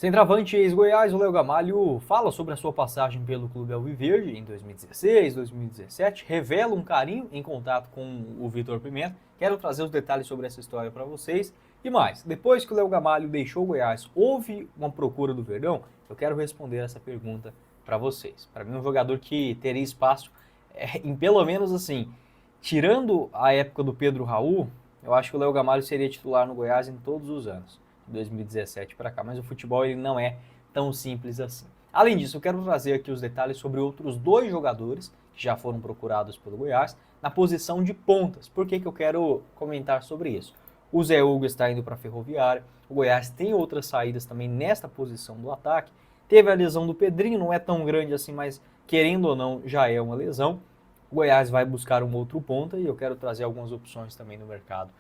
Centroavante ex-Goiás, o Léo Gamalho fala sobre a sua passagem pelo Clube Alviverde em 2016, 2017, revela um carinho em contato com o Vitor Pimenta. Quero trazer os detalhes sobre essa história para vocês. E mais, depois que o Léo Gamalho deixou o Goiás, houve uma procura do Verdão? Eu quero responder essa pergunta para vocês. Para mim, um jogador que teria espaço em pelo menos assim, tirando a época do Pedro Raul, eu acho que o Léo Gamalho seria titular no Goiás em todos os anos. 2017 para cá, mas o futebol ele não é tão simples assim. Além disso, eu quero trazer aqui os detalhes sobre outros dois jogadores que já foram procurados pelo Goiás na posição de pontas. Por que eu quero comentar sobre isso? O Zé Hugo está indo para a Ferroviária, o Goiás tem outras saídas também nesta posição do ataque. Teve a lesão do Pedrinho, não é tão grande assim, mas querendo ou não, já é uma lesão. O Goiás vai buscar um outro ponta e eu quero trazer algumas opções também no mercado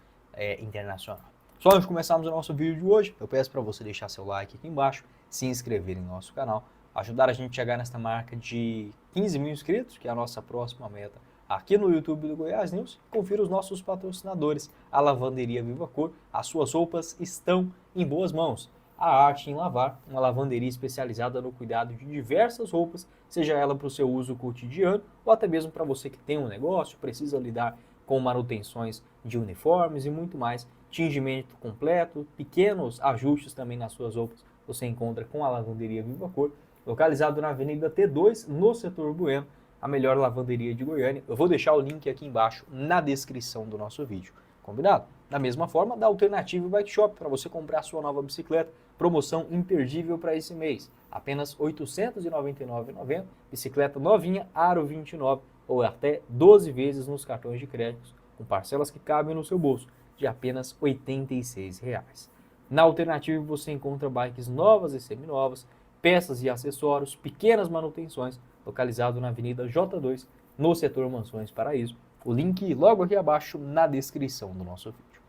internacional. Só antes de começarmos o nosso vídeo de hoje, eu peço para você deixar seu like aqui embaixo, se inscrever em nosso canal, ajudar a gente a chegar nesta marca de 15 mil inscritos, que é a nossa próxima meta aqui no YouTube do Goiás News. Confira os nossos patrocinadores, a Lavanderia Viva Cor. As suas roupas estão em boas mãos. A Arte em Lavar, uma lavanderia especializada no cuidado de diversas roupas, seja ela para o seu uso cotidiano ou até mesmo para você que tem um negócio, precisa lidar com manutenções de uniformes e muito mais. Tingimento completo, pequenos ajustes também nas suas roupas, você encontra com a Lavanderia Viva Cor, localizado na Avenida T2, no setor Bueno, a melhor lavanderia de Goiânia. Eu vou deixar o link aqui embaixo na descrição do nosso vídeo, combinado? Da mesma forma, da Alternativa Bike Shop, para você comprar a sua nova bicicleta, promoção imperdível para esse mês, apenas R$ 899,90, bicicleta novinha, Aro 29, ou até 12 vezes nos cartões de crédito, com parcelas que cabem no seu bolso, de apenas R$ 86,00. Na Alternativa você encontra bikes novas e seminovas, peças e acessórios, pequenas manutenções, localizado na Avenida J2, no setor Mansões Paraíso. O link logo aqui abaixo na descrição do nosso vídeo.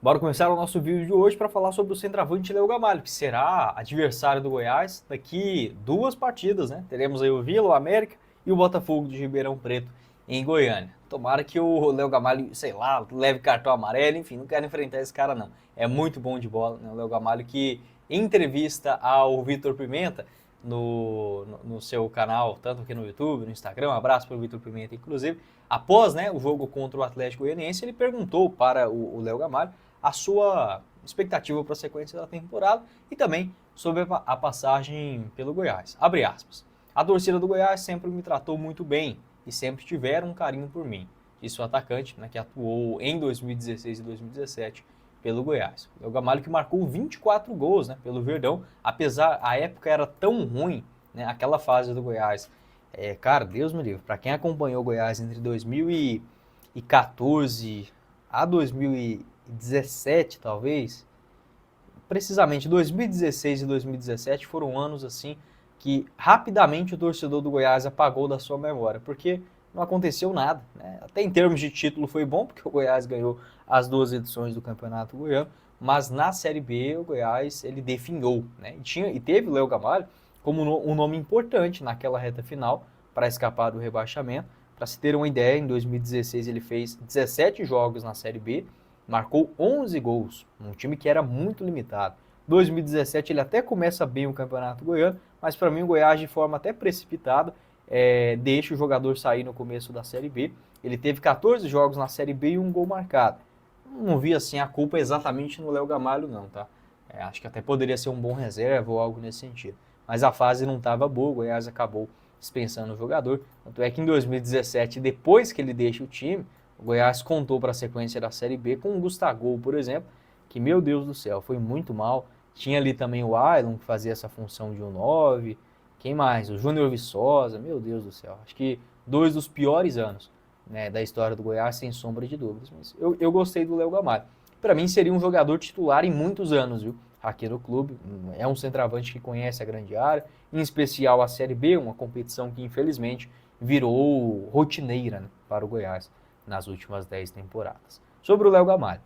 Bora começar o nosso vídeo de hoje para falar sobre o centroavante Léo Gamalho, que será adversário do Goiás daqui 2 partidas, né? Teremos aí o Vila, o América e o Botafogo de Ribeirão Preto em Goiânia. Tomara que o Léo Gamalho, sei lá, leve cartão amarelo, enfim, não quero enfrentar esse cara não. É muito bom de bola, né? O Léo Gamalho que em entrevista ao Vitor Pimenta no seu canal, tanto aqui no YouTube, no Instagram, um abraço para o Vitor Pimenta, inclusive, após, né, o jogo contra o Atlético Goianiense, ele perguntou para o Léo Gamalho a sua expectativa para a sequência da temporada e também sobre a passagem pelo Goiás. Abre aspas. A torcida do Goiás sempre me tratou muito bem e sempre tiveram um carinho por mim. Isso o atacante, né, que atuou em 2016 e 2017 pelo Goiás. O Gamalho que marcou 24 gols, né, pelo Verdão, apesar a época era tão ruim, né, aquela fase do Goiás. Cara, Deus me livre, para quem acompanhou o Goiás entre 2014 a 2017, talvez, precisamente 2016 e 2017 foram anos assim que rapidamente o torcedor do Goiás apagou da sua memória, porque não aconteceu nada, né? Até em termos de título foi bom, porque o Goiás ganhou as 2 edições do Campeonato Goiano, mas na Série B o Goiás ele definhou, né? E teve o Léo Gamalho como um nome importante naquela reta final para escapar do rebaixamento. Para se ter uma ideia, em 2016 ele fez 17 jogos na Série B, marcou 11 gols, um time que era muito limitado. 2017 ele até começa bem o Campeonato Goiano, mas para mim o Goiás de forma até precipitada deixa o jogador sair no começo da Série B. Ele teve 14 jogos na Série B e 1 gol marcado. Não vi assim a culpa exatamente no Léo Gamalho não, tá? Acho que até poderia ser um bom reserva ou algo nesse sentido. Mas a fase não estava boa, o Goiás acabou dispensando o jogador. Tanto é que em 2017, depois que ele deixa o time, o Goiás contou para a sequência da Série B com o Gustavo, por exemplo, que, meu Deus do céu, foi muito mal. Tinha ali também o Ailon, que fazia essa função de um 9. Quem mais? O Júnior Viçosa, meu Deus do céu. Acho que 2 dos piores anos, né, da história do Goiás, sem sombra de dúvidas. Mas eu gostei do Léo Gamalho. Para mim, seria um jogador titular em muitos anos, viu? Aqui no clube. É um centroavante que conhece a grande área, em especial a Série B, uma competição que, infelizmente, virou rotineira, né, para o Goiás nas últimas 10 temporadas. Sobre o Léo Gamalho,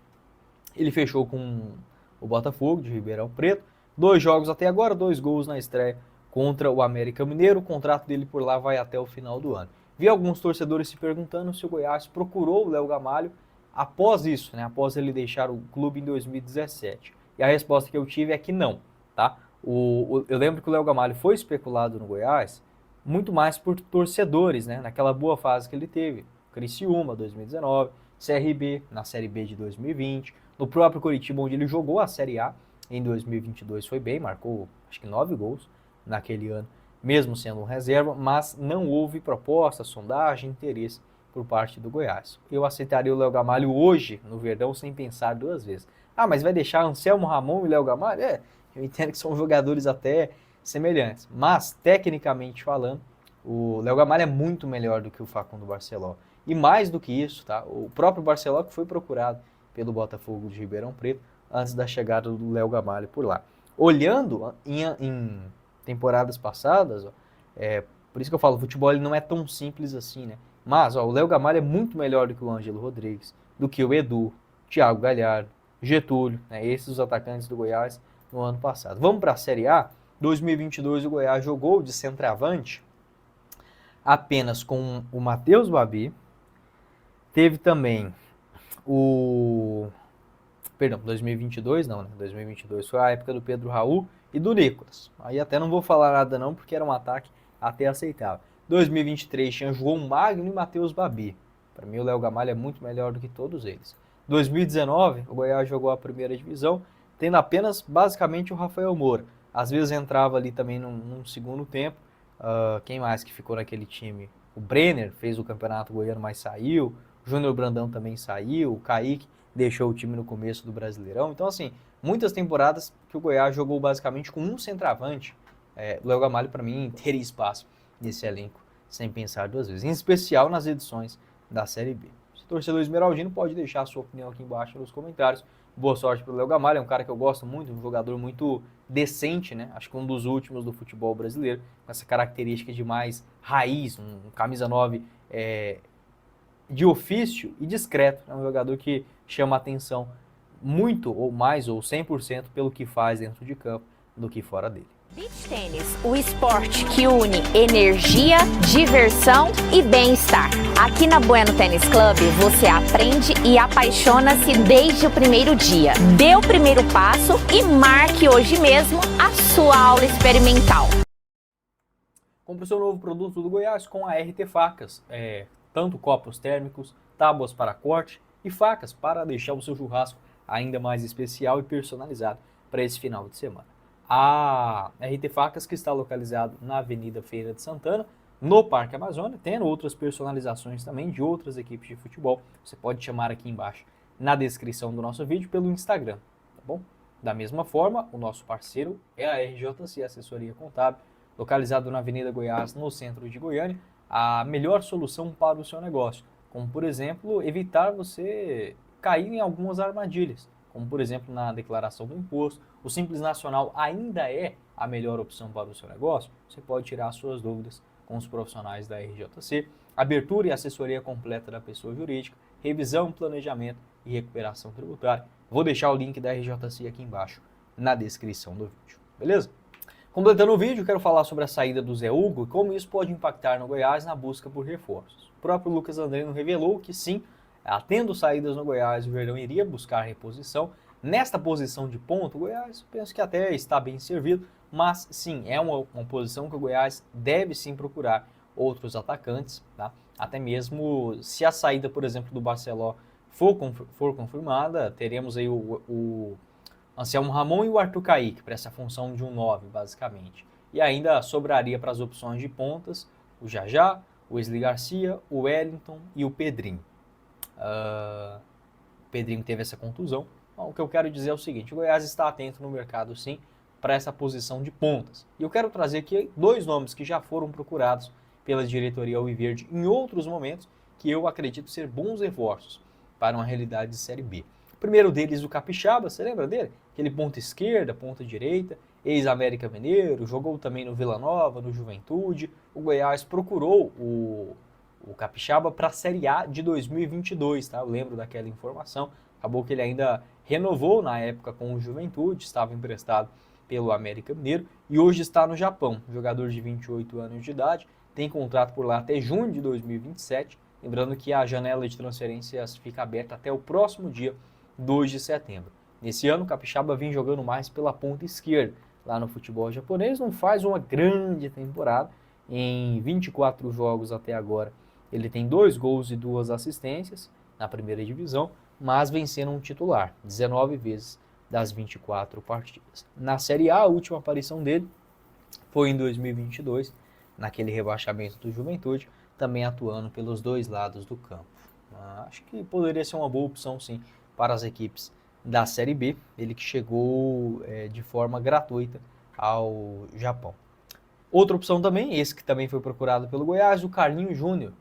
ele fechou com o Botafogo de Ribeirão Preto, 2 jogos até agora, 2 gols na estreia contra o América Mineiro. O contrato dele por lá vai até o final do ano. Vi alguns torcedores se perguntando se o Goiás procurou o Léo Gamalho após isso, né, após ele deixar o clube em 2017. E a resposta que eu tive é que não, tá? Eu lembro que o Léo Gamalho foi especulado no Goiás muito mais por torcedores, né? Naquela boa fase que ele teve. Criciúma, 2019, CRB, na Série B de 2020, no próprio Coritiba, onde ele jogou a Série A em 2022, foi bem, marcou acho que 9 gols naquele ano, mesmo sendo um reserva, mas não houve proposta, sondagem, interesse por parte do Goiás. Eu aceitaria o Léo Gamalho hoje no Verdão sem pensar duas vezes. Ah, mas vai deixar Anselmo Ramon e Léo Gamalho? Eu entendo que são jogadores até semelhantes, mas tecnicamente falando, o Léo Gamalho é muito melhor do que o Facundo Barceló. E mais do que isso, tá? O próprio Barceló que foi procurado pelo Botafogo de Ribeirão Preto antes da chegada do Léo Gamalho por lá. Olhando em temporadas passadas, ó, por isso que eu falo, o futebol ele não é tão simples assim, né? Mas ó, o Léo Gamalho é muito melhor do que o Ângelo Rodrigues, do que o Edu, Thiago Galhardo, Getúlio, né? Esses os atacantes do Goiás no ano passado. Vamos para a Série A? 2022 o Goiás jogou de centroavante apenas com o Matheus Babi. Teve também o... Perdão, 2022 não, né? 2022 foi a época do Pedro Raul e do Nicolas. Aí até não vou falar nada não, porque era um ataque até aceitável. 2023 tinha João Magno e Matheus Babi. Para mim o Léo Gamalho é muito melhor do que todos eles. 2019 o Goiás jogou a primeira divisão, tendo apenas basicamente o Rafael Moura. Às vezes entrava ali também num segundo tempo. Quem mais que ficou naquele time? O Brenner fez o campeonato goiano, mas saiu. O Júnior Brandão também saiu. O Kaique deixou o time no começo do Brasileirão. Então, assim, muitas temporadas que o Goiás jogou basicamente com um centroavante. O Léo Gamalho, para mim, teria espaço nesse elenco, sem pensar duas vezes. Em especial nas edições da Série B. Se torcedor esmeraldino, pode deixar a sua opinião aqui embaixo nos comentários. Boa sorte para o Léo Gamalho, é um cara que eu gosto muito, um jogador muito decente, né? Acho que um dos últimos do futebol brasileiro, com essa característica de mais raiz, um camisa 9 de ofício e discreto. É um jogador que chama atenção muito ou mais ou 100% pelo que faz dentro de campo do que fora dele. Beach Tênis, o esporte que une energia, diversão e bem-estar. Aqui na Bueno Tênis Club você aprende e apaixona-se desde o primeiro dia. Dê o primeiro passo e marque hoje mesmo a sua aula experimental. Compre o seu novo produto do Goiás com a RT Facas. Tanto copos térmicos, tábuas para corte e facas para deixar o seu churrasco ainda mais especial e personalizado para esse final de semana. A RT Facas, que está localizado na Avenida Feira de Santana, no Parque Amazônia, tendo outras personalizações também de outras equipes de futebol. Você pode chamar aqui embaixo na descrição do nosso vídeo pelo Instagram, tá bom? Da mesma forma, o nosso parceiro é a RJC Assessoria Contábil, localizado na Avenida Goiás, no centro de Goiânia, a melhor solução para o seu negócio, como por exemplo, evitar você cair em algumas armadilhas, como por exemplo na declaração do imposto. O Simples Nacional ainda é a melhor opção para o seu negócio. Você pode tirar suas dúvidas com os profissionais da RJC, abertura e assessoria completa da pessoa jurídica, revisão, planejamento e recuperação tributária. Vou deixar o link da RJC aqui embaixo na descrição do vídeo, beleza? Completando o vídeo, quero falar sobre a saída do Zé Hugo e como isso pode impactar no Goiás na busca por reforços. O próprio Lucas Andrino revelou que sim, tendo saídas no Goiás, o Verdão iria buscar reposição. Nesta posição de ponto, o Goiás penso que até está bem servido, mas sim, é uma posição que o Goiás deve sim procurar outros atacantes, tá? Até mesmo se a saída, por exemplo, do Barceló for confirmada, teremos aí o Anselmo Ramon e o Arthur Kaique para essa função de um 9, basicamente. E ainda sobraria para as opções de pontas o Jajá, o Wesley Garcia, o Wellington e o Pedrinho. O Pedrinho teve essa contusão. Bom, o que eu quero dizer é o seguinte, o Goiás está atento no mercado sim para essa posição de pontas. E eu quero trazer aqui dois nomes que já foram procurados pela diretoria alviverde em outros momentos, que eu acredito ser bons reforços para uma realidade de Série B. O primeiro deles, o Capixaba, você lembra dele? Aquele ponta esquerda, ponta direita, ex-América Mineiro, jogou também no Vila Nova, no Juventude. O Goiás procurou o Capixaba para a Série A de 2022, tá? Eu lembro daquela informação. Acabou que ele ainda renovou na época com o Juventude, estava emprestado pelo América Mineiro e hoje está no Japão. Jogador de 28 anos de idade, tem contrato por lá até junho de 2027. Lembrando que a janela de transferências fica aberta até o próximo dia 2 de setembro. Nesse ano, o Capixaba vem jogando mais pela ponta esquerda, lá no futebol japonês, não faz uma grande temporada. Em 24 jogos até agora, ele tem 2 gols e 2 assistências na primeira divisão, mas vencendo um titular 19 vezes das 24 partidas. Na Série A, a última aparição dele foi em 2022, naquele rebaixamento do Juventude, também atuando pelos 2 lados do campo. Acho que poderia ser uma boa opção, sim, para as equipes da Série B, ele que chegou de forma gratuita ao Japão. Outra opção também, esse que também foi procurado pelo Goiás, o Carlinhos Júnior,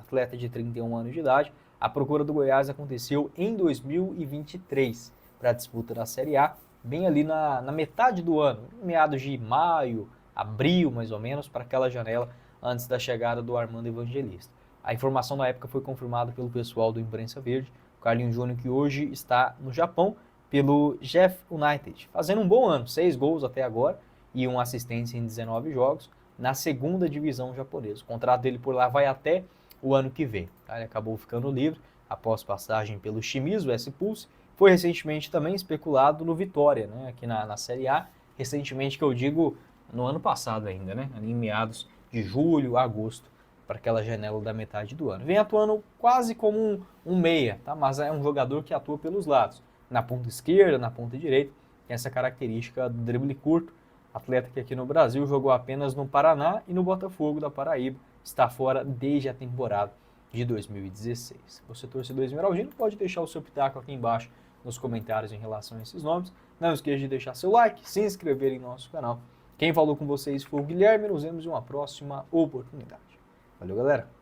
atleta de 31 anos de idade. A procura do Goiás aconteceu em 2023 para a disputa da Série A, bem ali na metade do ano, meados de maio, abril mais ou menos, para aquela janela antes da chegada do Armando Evangelista. A informação na época foi confirmada pelo pessoal do Imprensa Verde, o Carlinhos Júnior, que hoje está no Japão pelo Jeff United, fazendo um bom ano, 6 gols até agora e uma assistência em 19 jogos na segunda divisão japonesa. O contrato dele por lá vai até o ano que vem. Tá? Ele acabou ficando livre após passagem pelo Shimizu S-Pulse. Foi recentemente também especulado no Vitória, né? Aqui na Série A. Recentemente, que eu digo, no ano passado ainda, né? Ali em meados de julho, agosto, para aquela janela da metade do ano. Vem atuando quase como um meia, tá? Mas é um jogador que atua pelos lados, na ponta esquerda, na ponta direita, tem essa característica do drible curto. Atleta que aqui no Brasil jogou apenas no Paraná e no Botafogo da Paraíba, está fora desde a temporada de 2016. Você torcedor esmeraldino, pode deixar o seu pitaco aqui embaixo nos comentários em relação a esses nomes. Não esqueça de deixar seu like, se inscrever em nosso canal. Quem falou com vocês foi o Guilherme, nos vemos em uma próxima oportunidade. Valeu, galera!